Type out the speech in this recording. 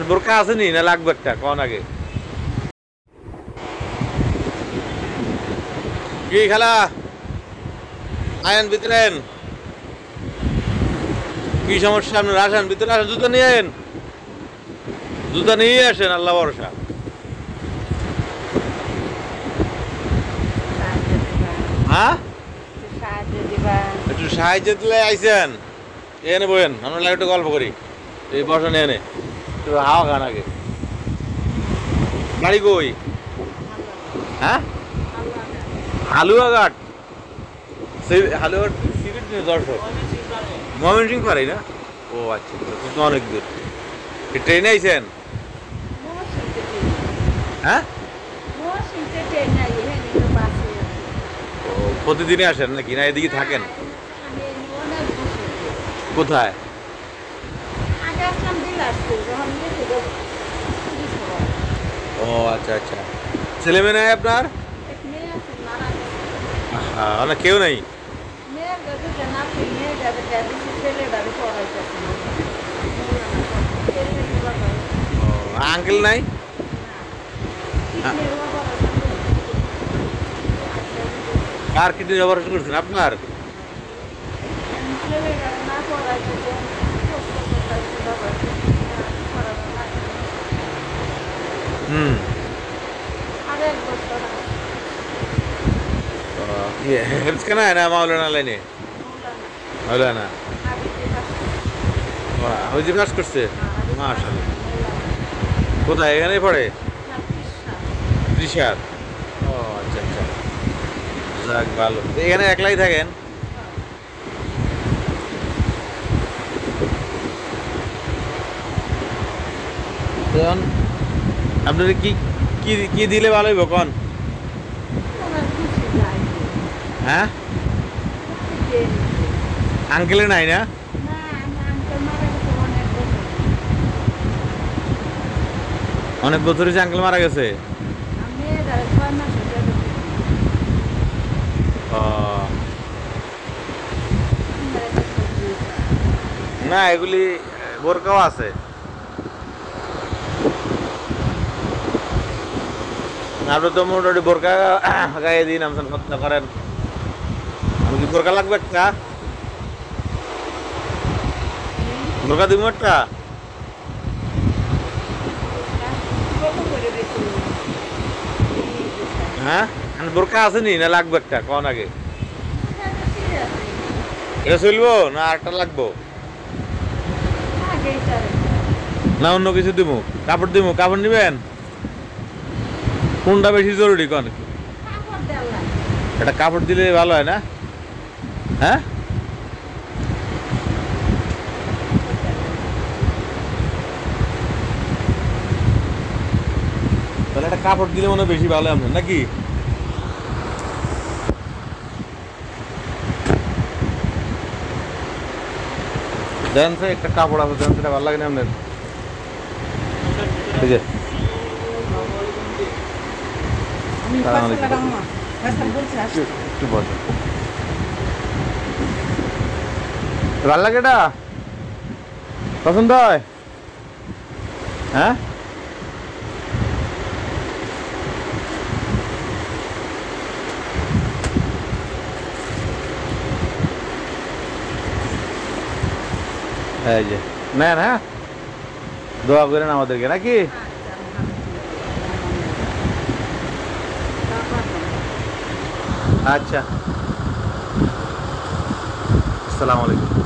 বোরকা আছে নি না লাগবে একটা কোন আগে কি খেলা আয়েন ভিতরে আয়েন। কি সমস্যা আপনার? আসেন ভিতরে আসেন, জুতা নিয়ে আয়েন, জুতা নিয়ে আসেন, আল্লাহ ভরসা। হ্যাঁ একটু সাহায্য দিলে আইসেন। এনে বইন, আমরা লাগে একটু গল্প করি। এই বসা নিয়ে এনে একটু হাওয়া খান আগে। বাড়ি কই? হ্যাঁ হালুয়াঘাট। হালুয়াঘাট সিলেট দর্শক ময়মনসিংহ পারে না? ও আচ্ছা, কিন্তু অনেক দূর। ট্রেনে আইসেন? হ্যাঁ ও প্রতিদিনই আসেন নাকি না এদিকে থাকেন? কোথায়? ও আচ্ছা আচ্ছা। ছেলে মেয়ে নাই আপনার? হ্যাঁ কেউ নাই? আঙ্কেল নাই? কার কিডনি অপারেশন করছেন আপনার? হুম হেলথ কেন না মাওলানা লাইনে? মাওলানা ওই যে কাজ করছে মাশাআল্লাহ। কোথায় এখানে পড়ে? ত্রিশার। ও আচ্ছা আচ্ছা, যাক ভালো। এখানে একলাই থাকেন? তখন আপনার কি কি কি দিলে ভালো হইব কন? হ্যাঁ আঙ্কেলে নাই না? অনেক বছর হয়েছে আঙ্কেল মারা গেছে। না এগুলি বোরকাও আছে। আপনি তো মোটামুটি বোরকা গায়ে দিন আমসান খতনা করেন। আমি কি বোরকা লাগবে একটা? বোরকা দিব একটা? হ্যাঁ বোরকা আছে নি না লাগবে একটা কোন আগে? এটা চলবো না আরেকটা লাগবো? না অন্য কিছু দিব? কাপড় দিব? কাপড় নিবেন? কোনটা বেশি জরুরি কোন? এটা কাপড় দিলে ভালো হয় না? হ্যাঁ তাহলে একটা কাপড় দিলে মনে হয় বেশি ভালো আপনার নাকি? দেন স্যার একটা কাপড় আছে, দেন সেটা ভালো লাগে না আপনার? ঠিক আছে একটু বসেন। ভালো লাগে এটা? পছন্দ হয়? হ্যাঁ এই যে নেন, হ্যাঁ দোয়া করেন আমাদেরকে নাকি? আচ্ছা আসসালামু আলাইকুম।